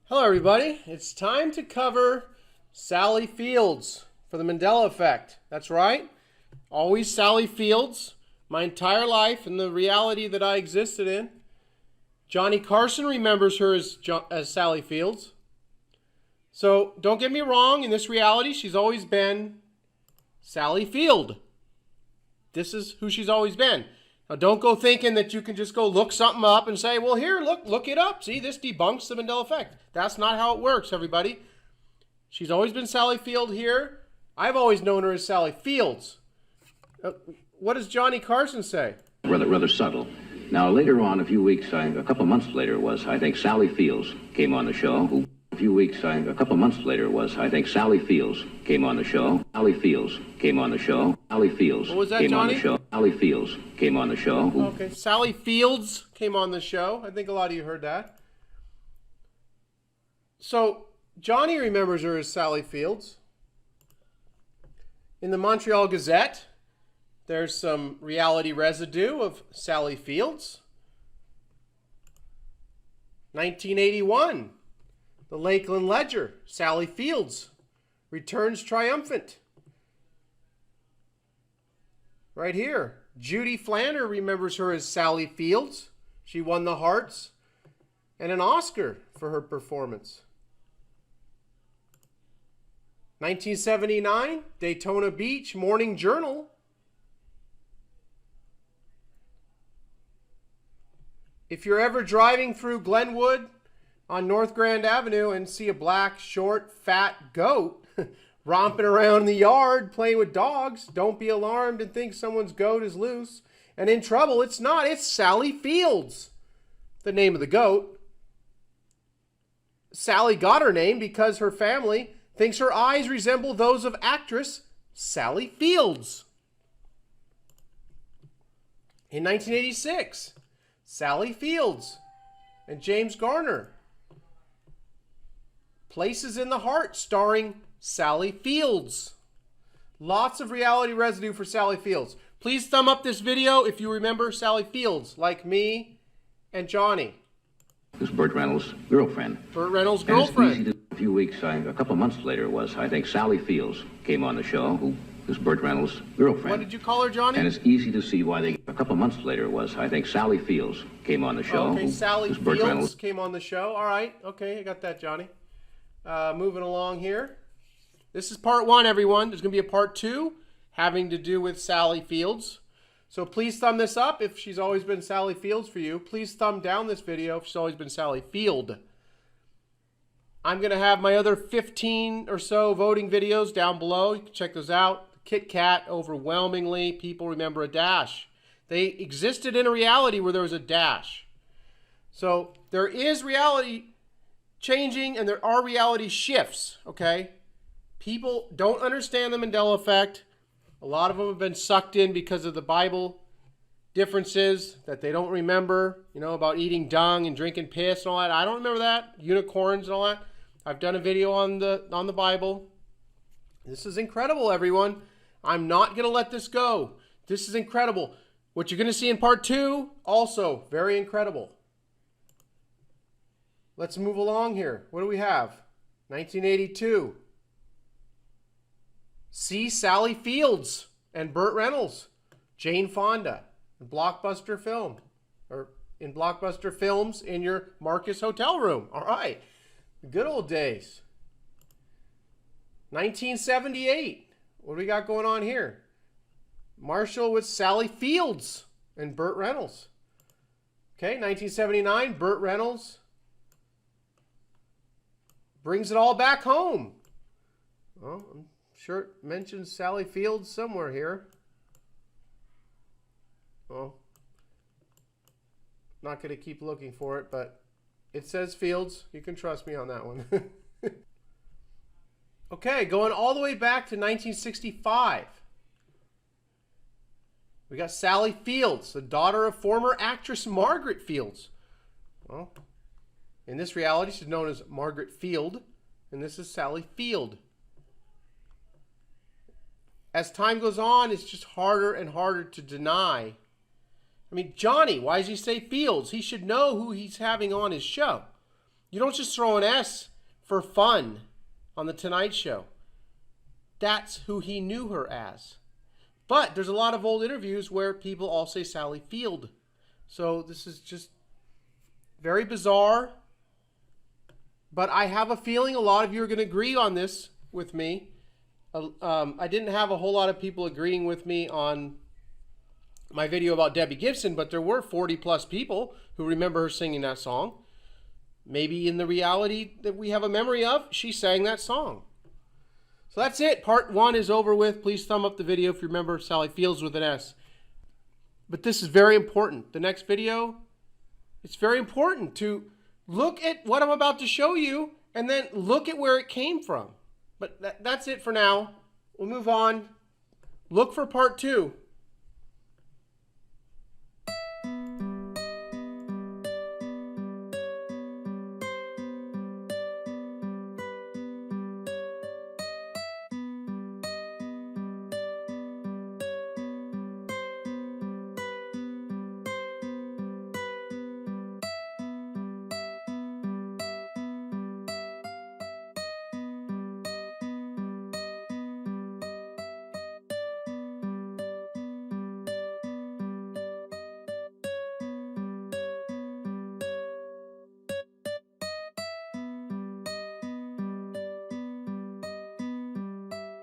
Hello everybody, it's time to cover Sally Fields for the Mandela effect. That's right, always Sally Fields, my entire life and the reality that I existed in. Johnny Carson remembers her as Sally Fields. So don't get me wrong, in this reality she's always been Sally Field. This is who she's always been. Now don't go thinking that you can just go look something up and say, well here, look it up. See, this debunks the Mandela effect. That's not how it works, everybody. She's always been Sally Field here. I've always known her as Sally Fields. What does Johnny Carson say? Rather subtle. Now later on, a couple months later was, I think, Sally Fields came on the show. A couple months later was, I think, Sally Fields came on the show. Sally Fields came on the show. Sally Fields what was that, came Johnny? on the show. Sally Fields came on the show. Okay, Sally Fields came on the show. I think a lot of you heard that. So Johnny remembers her as Sally Fields. In the Montreal Gazette, there's some reality residue of Sally Fields. 1981, the Lakeland Ledger, Sally Fields returns triumphant. Right here, Judy Flander remembers her as Sally Fields. She won the Hearts and an Oscar for her performance. 1979, Daytona Beach Morning Journal. If you're ever driving through Glenwood on North Grand Avenue and see a black, short, fat goat romping around in the yard playing with dogs, don't be alarmed and think someone's goat is loose and in trouble. It's not. It's Sally Fields, the name of the goat. Sally got her name because her family thinks her eyes resemble those of actress Sally Fields. In 1986, Sally Fields and James Garner. Places in the Heart starring Sally Fields. Lots of reality residue for Sally Fields. Please thumb up this video if you remember Sally Fields, like me and Johnny. This Burt Reynolds' girlfriend. Burt Reynolds' girlfriend. A couple months later was, I think, Sally Fields came on the show. This Burt Reynolds' girlfriend. What did you call her, Johnny? And it's easy to see why a couple months later was, I think, Sally Fields came on the show. Okay, Sally Burt Fields Reynolds came on the show. All right. Okay, I got that, Johnny. Moving along here. This is part one, everyone. There's going to be a part two having to do with Sally Fields. So please thumb this up if she's always been Sally Fields for you. Please thumb down this video if she's always been Sally Field. I'm going to have my other 15 or so voting videos down below. You can check those out. Kit Kat, overwhelmingly, people remember a dash. They existed in a reality where there was a dash. So there is reality changing and there are reality shifts, okay? People don't understand the Mandela effect. A lot of them have been sucked in because of the Bible differences that they don't remember, you know, about eating dung and drinking piss and all that. I don't remember that. Unicorns and all that. I've done a video on the Bible. This is incredible, everyone. I'm not going to let this go. This is incredible. What you're going to see in part two, also very incredible. Let's move along here. What do we have? 1982. See Sally Fields and Burt Reynolds, Jane Fonda, in Blockbuster film, or in Blockbuster Films in your Marcus hotel room. All right, the good old days. 1978. What do we got going on here? Marshall with Sally Fields and Burt Reynolds. Okay, 1979. Burt Reynolds brings it all back home. Well, I'm sure it mentions Sally Fields somewhere here. Well, not going to keep looking for it, but it says Fields. You can trust me on that one. Okay, going all the way back to 1965. We got Sally Fields, the daughter of former actress Margaret Fields. Well, in this reality, she's known as Margaret Field, and this is Sally Field. As time goes on, it's just harder and harder to deny. I mean, Johnny, why does he say Fields? He should know who he's having on his show. You don't just throw an S for fun on The Tonight Show. That's who he knew her as. But there's a lot of old interviews where people all say Sally Field. So this is just very bizarre. But I have a feeling a lot of you are going to agree on this with me. I didn't have a whole lot of people agreeing with me on my video about Debbie Gibson, but there were 40 plus people who remember her singing that song. Maybe in the reality that we have a memory of, she sang that song. So that's it. Part 1 is over with. Please thumb up the video if you remember Sally Fields with an S. But this is very important. The next video, it's very important to look at what I'm about to show you and then look at where it came from. But that's it for now. We'll move on. Look for part 2.